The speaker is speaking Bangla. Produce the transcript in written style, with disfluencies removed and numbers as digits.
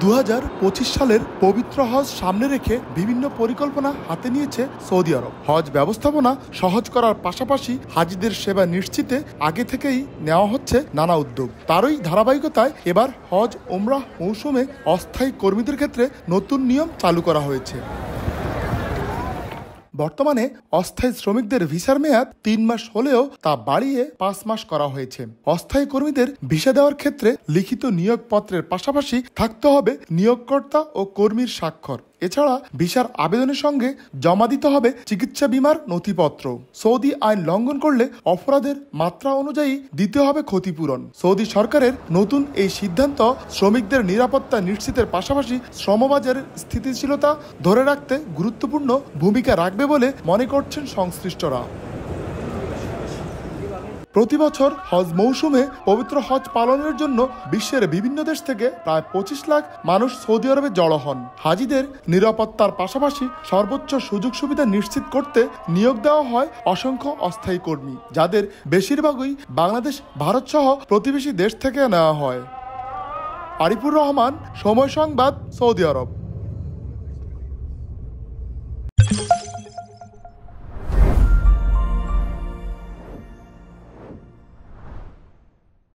2025 সালের পবিত্র হজ সামনে রেখে বিভিন্ন পরিকল্পনা হাতে নিয়েছে সৌদি আরব। হজ ব্যবস্থাপনা সহজ করার পাশাপাশি হাজিদের সেবা নিশ্চিতে আগে থেকেই নেওয়া হচ্ছে নানা উদ্যোগ। তারই ধারাবাহিকতায় এবার হজ ওমরাহ মৌসুমে অস্থায়ী কর্মীদের ক্ষেত্রে নতুন নিয়ম চালু করা হয়েছে। বর্তমানে অস্থায়ী শ্রমিকদের ভিসার মেয়াদ 3 মাস হলেও তা বাড়িয়ে 5 মাস করা হয়েছে। অস্থায়ী কর্মীদের ভিসা দেওয়ার ক্ষেত্রে লিখিত নিয়োগপত্রের পাশাপাশি থাকতে হবে নিয়োগকর্তা ও কর্মীর স্বাক্ষর। এছাড়া ভিসার আবেদনের সঙ্গে জমা দিতে হবে চিকিৎসা বীমার নথিপত্র। সৌদি আইন লঙ্ঘন করলে অপরাধের মাত্রা অনুযায়ী দিতে হবে ক্ষতিপূরণ। সৌদি সরকারের নতুন এই সিদ্ধান্ত শ্রমিকদের নিরাপত্তা নিশ্চিতের পাশাপাশি শ্রমবাজারের স্থিতিশীলতা ধরে রাখতে গুরুত্বপূর্ণ ভূমিকা রাখবে বলে মনে করছেন সংশ্লিষ্টরা। প্রতি বছর হজ মৌসুমে পবিত্র হজ পালনের জন্য বিশ্বের বিভিন্ন দেশ থেকে প্রায় 25 লাখ মানুষ সৌদি আরবে জড়ো হন। হাজিদের নিরাপত্তার পাশাপাশি সর্বোচ্চ সুযোগ সুবিধা নিশ্চিত করতে নিয়োগ দেওয়া হয় অসংখ্য অস্থায়ী কর্মী, যাদের বেশিরভাগই বাংলাদেশ, ভারত সহ প্রতিবেশী দেশ থেকে নেওয়া হয়। আরিফুর রহমান, সময় সংবাদ, সৌদি আরব।